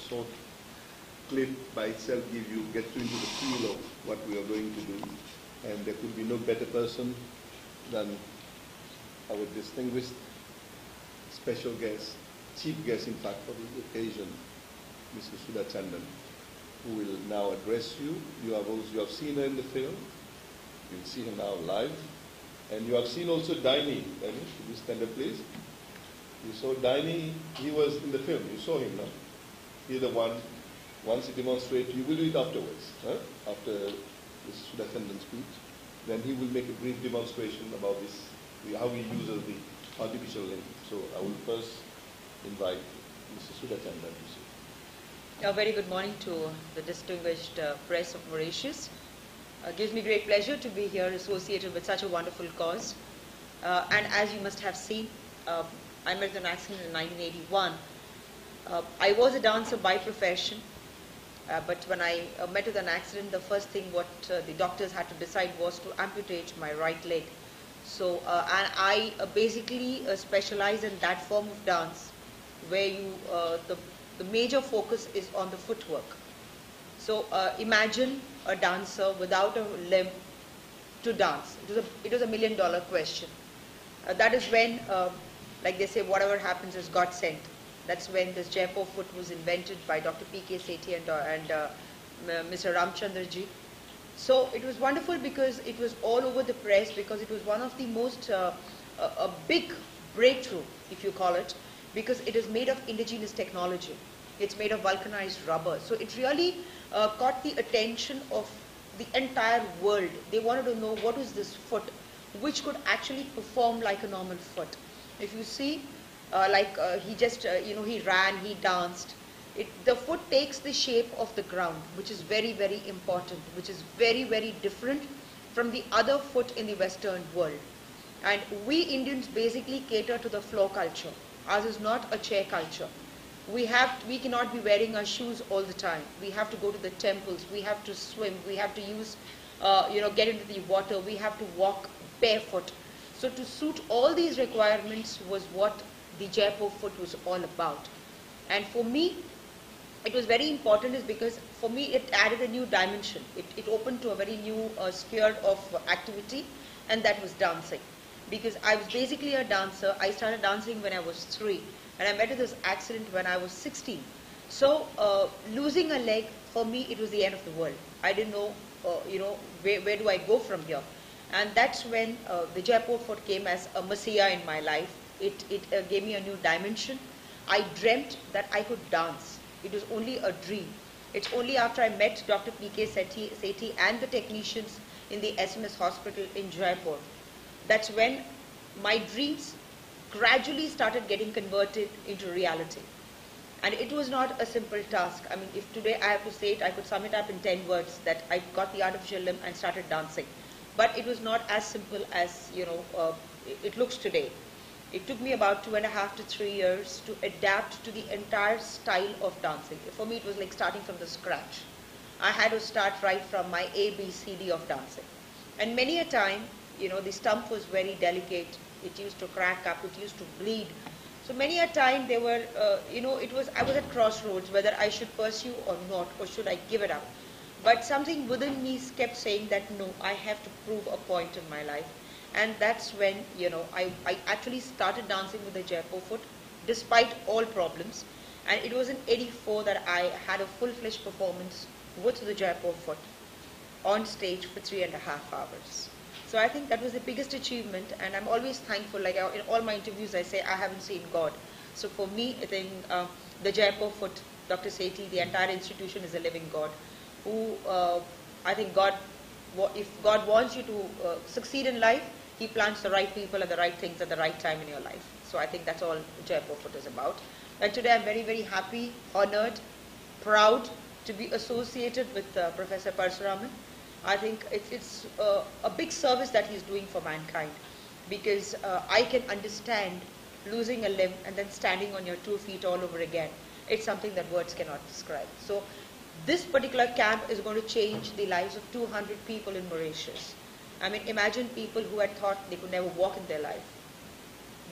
short clip by itself gets you into the feel of what we are going to do. And there could be no better person than our distinguished special guest, chief guest in fact for this occasion, Mr. Sudha Chandan, who will now address you. You have seen her in the film. You'll see her now live. And you have seen also Daini. Daini, could you stand up please? You saw Daini, he was in the film. You saw him, no? He's the one, once he demonstrates, you will do it afterwards, huh? After this Sudha Chandan speech. Then he will make a brief demonstration about this, how he uses the artificial link. So I will first invite Mr. Sudha Chandan to speak. A very good morning to the distinguished press of Mauritius. It gives me great pleasure to be here associated with such a wonderful cause. And as you must have seen, I met with an accident in 1981. I was a dancer by profession, but when I met with an accident, the first thing what the doctors had to decide was to amputate my right leg. So, and I basically specialize in that form of dance where the major focus is on the footwork. So imagine a dancer without a limb to dance. It was a $1 million question. That is when, like they say, whatever happens is God sent. That's when this Jaipur foot was invented by Dr. P.K. Sethi and Mr. Ramchandraji. So it was wonderful because it was all over the press, because it was one of the most, a big breakthrough, if you call it, because it is made of indigenous technology. It's made of vulcanized rubber. So it really caught the attention of the entire world. They wanted to know what was this foot, which could actually perform like a normal foot. If you see, he just, he ran, he danced. The foot takes the shape of the ground, which is very, very important, which is very, very different from the other foot in the Western world. And we Indians basically cater to the floor culture. Ours is not a chair culture. We cannot be wearing our shoes all the time. We have to go to the temples. We have to swim. We have to use, get into the water. We have to walk barefoot. So to suit all these requirements was what the Jaipur foot was all about. And for me, it was very important is because for me it added a new dimension. It opened to a very new sphere of activity, and that was dancing. Because I was basically a dancer. I started dancing when I was 3. And I met with this accident when I was 16. So losing a leg, for me, it was the end of the world. I didn't know, where do I go from here? And that's when the Jaipur foot came as a messiah in my life. It gave me a new dimension. I dreamt that I could dance. It was only a dream. It's only after I met Dr. P.K. Sethi and the technicians in the SMS hospital in Jaipur, that's when my dreams gradually started getting converted into reality. And it was not a simple task. I mean, if today I have to say it, I could sum it up in 10 words, that I got the artificial limb and started dancing. But it was not as simple as, it looks today. It took me about 2.5 to 3 years to adapt to the entire style of dancing. For me, it was like starting from the scratch. I had to start right from my A, B, C, D of dancing. And many a time, the stump was very delicate. It used to crack up, it used to bleed. So many a time they were, I was at crossroads whether I should pursue or not, or should I give it up. But something within me kept saying that no, I have to prove a point in my life. And that's when, I actually started dancing with the Jaipur foot, despite all problems. And it was in '84 that I had a full-fledged performance with the Jaipur foot on stage for 3.5 hours. So I think that was the biggest achievement, and I'm always thankful. Like in all my interviews, I say I haven't seen God. So for me, I think the Jaipur foot, Dr. Sethi, the entire institution is a living God, who I think if God wants you to succeed in life, He plants the right people and the right things at the right time in your life. So I think that's all Jaipur foot is about. And today I'm very, very happy, honored, proud to be associated with Professor Parasuraman. I think it's a big service that he's doing for mankind, because I can understand losing a limb and then standing on your 2 feet all over again. It's something that words cannot describe. So this particular camp is going to change the lives of 200 people in Mauritius. I mean, imagine people who had thought they could never walk in their life.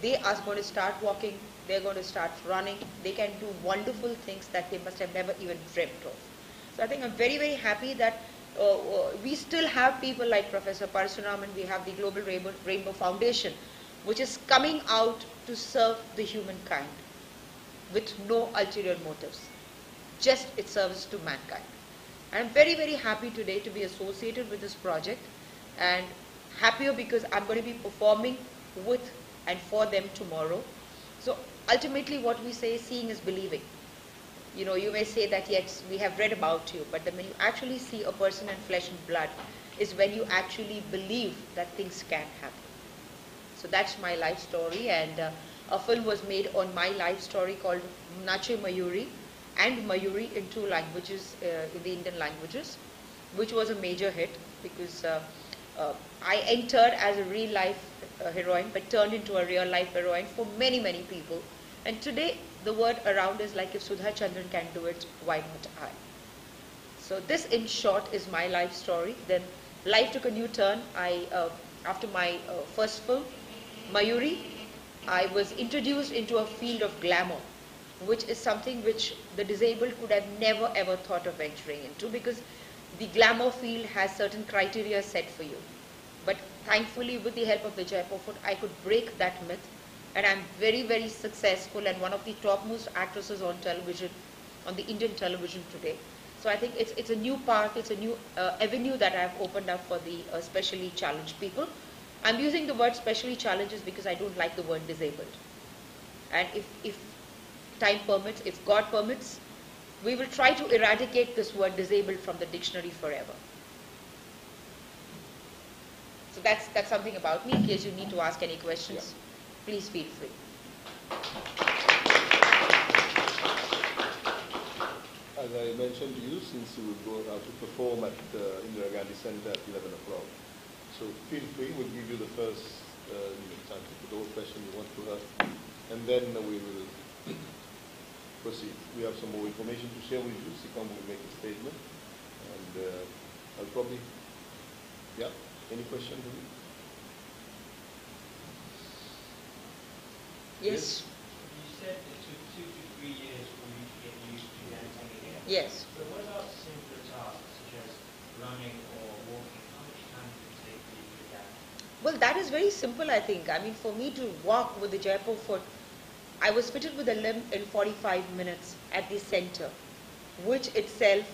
They are going to start walking they're going to start running, they can do wonderful things that they must have never even dreamt of. So I think I'm very, very happy that we still have people like Professor Parasuram, we have the Global Rainbow Foundation, which is coming out to serve the humankind with no ulterior motives, just its service to mankind. I'm very, very happy today to be associated with this project, and happier because I'm going to be performing with and for them tomorrow. So ultimately what we say, seeing is believing. You know, you may say that yes, we have read about you, but then when you actually see a person in flesh and blood is when you actually believe that things can happen. So that's my life story, and a film was made on my life story called Nache Mayuri and Mayuri in 2 languages, in the Indian languages, which was a major hit because I entered as a real life heroine but turned into a real life heroine for many, many people. And today the word around is like, if Sudha Chandran can do it, why not I? So this in short is my life story. Then life took a new turn. After my first film, Mayuri, I was introduced into a field of glamour, which is something which the disabled could have never ever thought of venturing into, because the glamour field has certain criteria set for you. But thankfully, with the help of Vijay Pofut, I could break that myth, and I'm very, very successful and one of the topmost actresses on television, on the Indian television today. So I think it's a new path, it's a new avenue that I've opened up for the specially challenged people. I'm using the word specially challenged because I don't like the word disabled. And if time permits, if God permits, we will try to eradicate this word disabled from the dictionary forever. So that's something about me. In case you need to ask any questions, please feel free. As I mentioned to you, since you will go out to perform at Indira Gandhi Center at 11 o'clock, so feel free. We'll give you the first chance to put all questions you want to ask, and then we will proceed. We have some more information to share with you. Sikam will make a statement, and I'll probably, any question for you? Yes. You said it took 2 to 3 years for you to get used to dancing again. Yes. But what about simpler tasks such as running or walking? How much time does it take for you to adapt? Well, that is very simple, I think. I mean, for me to walk with the Jaipur foot, I was fitted with a limb in 45 minutes at the center, which itself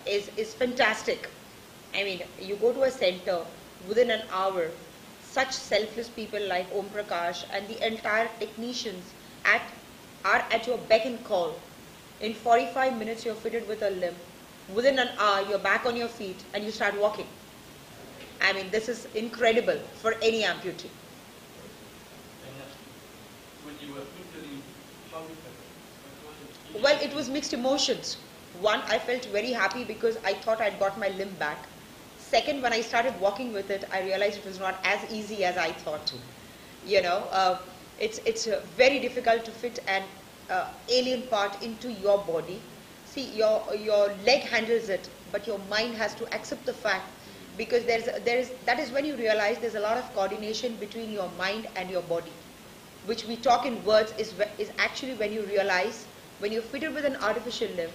is fantastic. I mean, you go to a center within an hour, such selfless people like Om Prakash and the entire technicians are at your beck and call. In 45 minutes, you're fitted with a limb. Within an hour, you're back on your feet and you start walking. I mean, this is incredible for any amputee. When you were feeling, how did that? Well, it was mixed emotions. One, I felt very happy because I thought I'd got my limb back. Second, when I started walking with it, I realized it was not as easy as I thought. You know, it's very difficult to fit an alien part into your body. See, your leg handles it, but your mind has to accept the fact, because that is when you realize there's a lot of coordination between your mind and your body, which we talk in words is actually when you realize when you're fitted with an artificial limb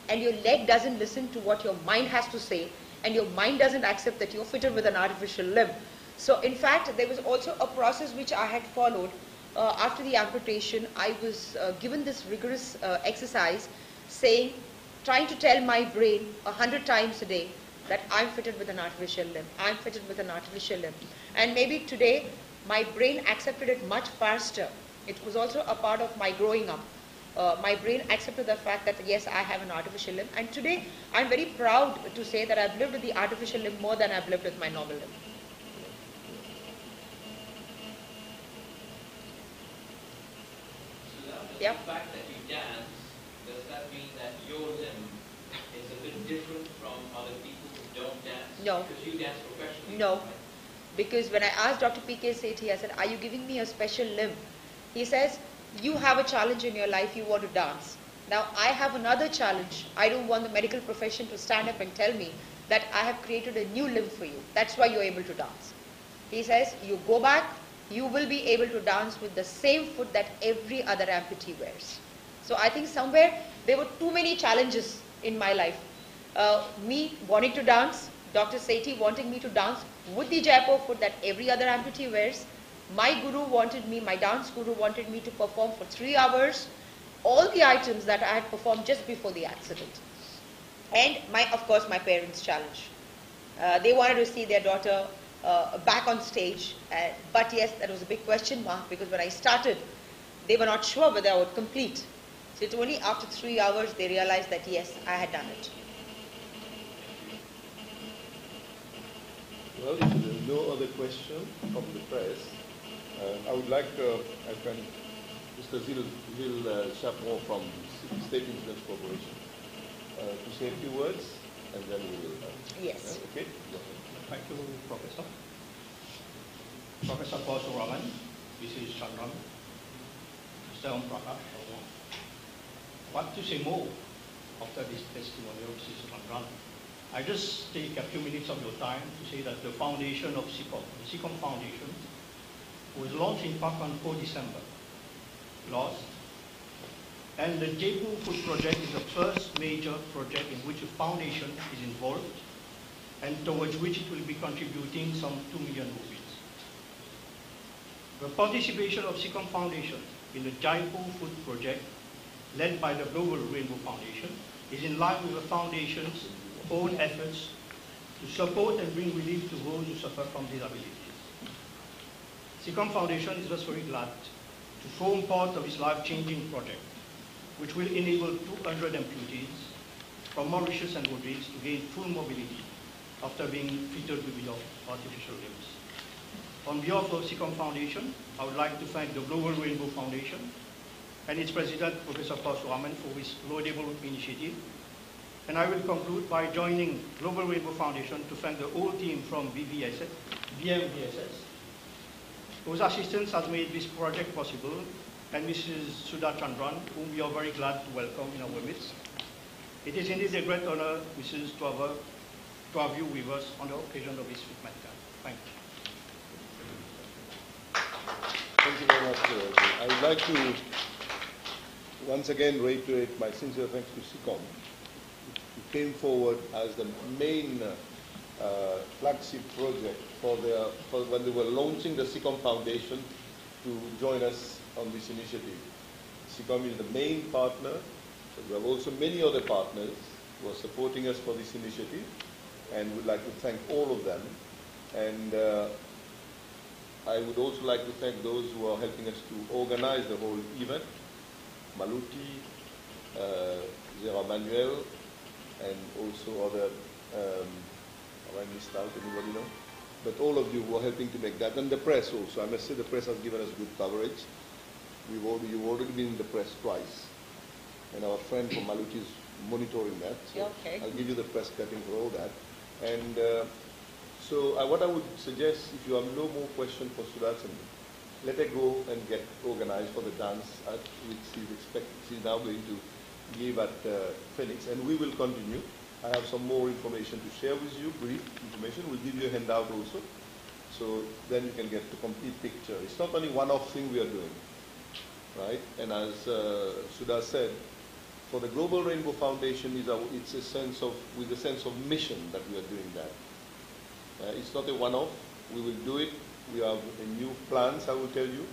and your leg doesn't listen to what your mind has to say, and your mind doesn't accept that you're fitted with an artificial limb. So in fact, there was also a process which I had followed. After the amputation, I was given this rigorous exercise trying to tell my brain 100 times a day that I'm fitted with an artificial limb, I'm fitted with an artificial limb. And maybe today, my brain accepted it much faster. It was also a part of my growing up. My brain accepted the fact that yes, I have an artificial limb, and today I'm very proud to say that I've lived with the artificial limb more than I've lived with my normal limb. So now, Yeah. the fact that you dance, does that mean that your limb is a bit different from other people who don't dance? No. Because you dance professionally. No. right? Because when I asked Dr. P.K. Sethi, I said, are you giving me a special limb? He says, you have a challenge in your life, you want to dance. Now, I have another challenge. I don't want the medical profession to stand up and tell me that I have created a new limb for you. That's why you're able to dance. He says, you go back, you will be able to dance with the same foot that every other amputee wears. So I think somewhere there were too many challenges in my life. Me wanting to dance, Dr. Sethi wanting me to dance with the Jaipur foot that every other amputee wears. My guru wanted me, my dance guru wanted me to perform for 3 hours, all the items that I had performed just before the accident. And of course, my parents' challenge. They wanted to see their daughter back on stage. But yes, that was a big question mark, because when I started, they were not sure whether I would complete. So it's only after 3 hours they realized that yes, I had done it. Well, if there is no other question from the press, I would like my friend Mr. Zil Chaperon from State Insurance Corporation to say a few words, and then we will. Yes. Okay. Thank you, Professor. Professor Parashuraman, Mrs. Chandran, Mr. Om Prakash. What to say more after this testimony of Mrs. Chandran? I just take a few minutes of your time to say that the foundation of SICOM, the SICOM Foundation, was launched in fact on 4 December last. And the Jaipur Food Project is the first major project in which a foundation is involved, and towards which it will be contributing some 2 million rupees. The participation of SICOM Foundation in the Jaipur Food Project, led by the Global Rainbow Foundation, is in line with the Foundation's own efforts to support and bring relief to those who suffer from disabilities. SICOM Foundation is thus very glad to form part of this life-changing project, which will enable 200 amputees from Mauritius and Rhodes to gain full mobility after being fitted with the artificial limbs. On behalf of SICOM Foundation, I would like to thank the Global Rainbow Foundation and its president, Professor Parashuraman, for this laudable initiative. And I will conclude by joining Global Rainbow Foundation to thank the whole team from BMVSS, whose assistance has made this project possible, and Mrs. Sudha Chandran, whom we are very glad to welcome in our midst. It is indeed a great honor, Mrs., to have you with us on the occasion of this fitment camp. Thank you. Thank you very much. I would like to once again reiterate my sincere thanks to SICOM, who came forward as the main flagship project for when they were launching the SICOM Foundation to join us on this initiative. SICOM is the main partner, but we have also many other partners who are supporting us for this initiative, and we'd like to thank all of them. And I would also like to thank those who are helping us to organize the whole event, Maluti, Zera Manuel, and also other, have I missed out, anybody know? But all of you who are helping to make that, and the press also. I must say the press has given us good coverage. You've already been in the press twice, and our friend from Maluti is monitoring that. So okay. I'll give you the press cutting for all that. And so what I would suggest, if you have no more questions for Sudarshan, let her go and get organized for the dance which she's now going to give at Phoenix, and we will continue. I have some more information to share with you, brief information. We'll give you a handout also, so then you can get the complete picture. It's not only one-off thing we are doing, right? And as Sudha said, for the Global Rainbow Foundation, it's a sense of, with a sense of mission that we are doing that. It's not a one-off. We will do it. We have new plans, I will tell you.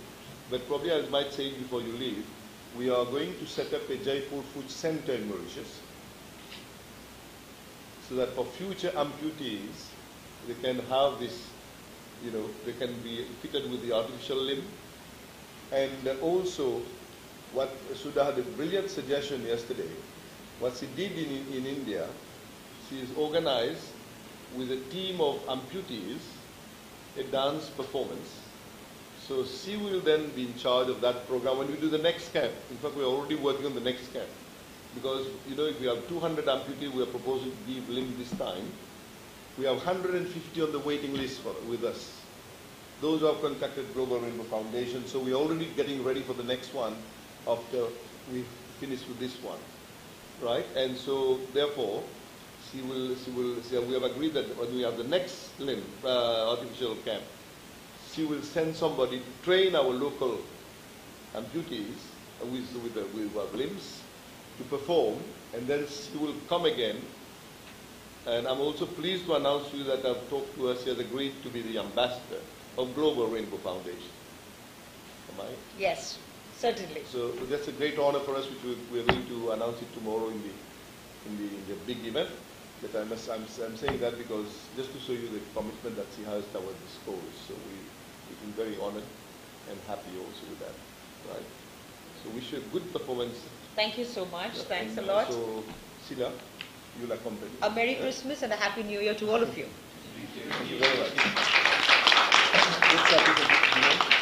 But probably I might say before you leave, we are going to set up a Jaipur Food Center in Mauritius, so that for future amputees, they can have this, they can be fitted with the artificial limb. And also, what Sudha had a brilliant suggestion yesterday, what she did in India, she is organized with a team of amputees a dance performance. So she will then be in charge of that program when we do the next camp. In fact, we are already working on the next camp. Because, if we have 200 amputees we are proposing to give limb this time, we have 150 on the waiting list with us. Those who have contacted Global Rainbow Foundation, so we are already getting ready for the next one after we finish with this one, right? And so, therefore, we have agreed that when we have the next limb, artificial camp, she will send somebody to train our local amputees with our limbs to perform, and then she will come again. And I'm also pleased to announce to you that I've talked to her. She has agreed to be the ambassador of Global Rainbow Foundation. Am I? Yes, certainly. So that's a great honor for us, which we're going to announce it tomorrow in the big event. But I'm saying that because just to show you the commitment that she has at our disposal. So we've been very honored and happy also with that, right? So wish you a good performance. Thank you so much. Yeah, Thanks a and lot. So, Sheila, you'll accompany. A Merry Christmas and a Happy New Year to all of you. Thank you very much. Good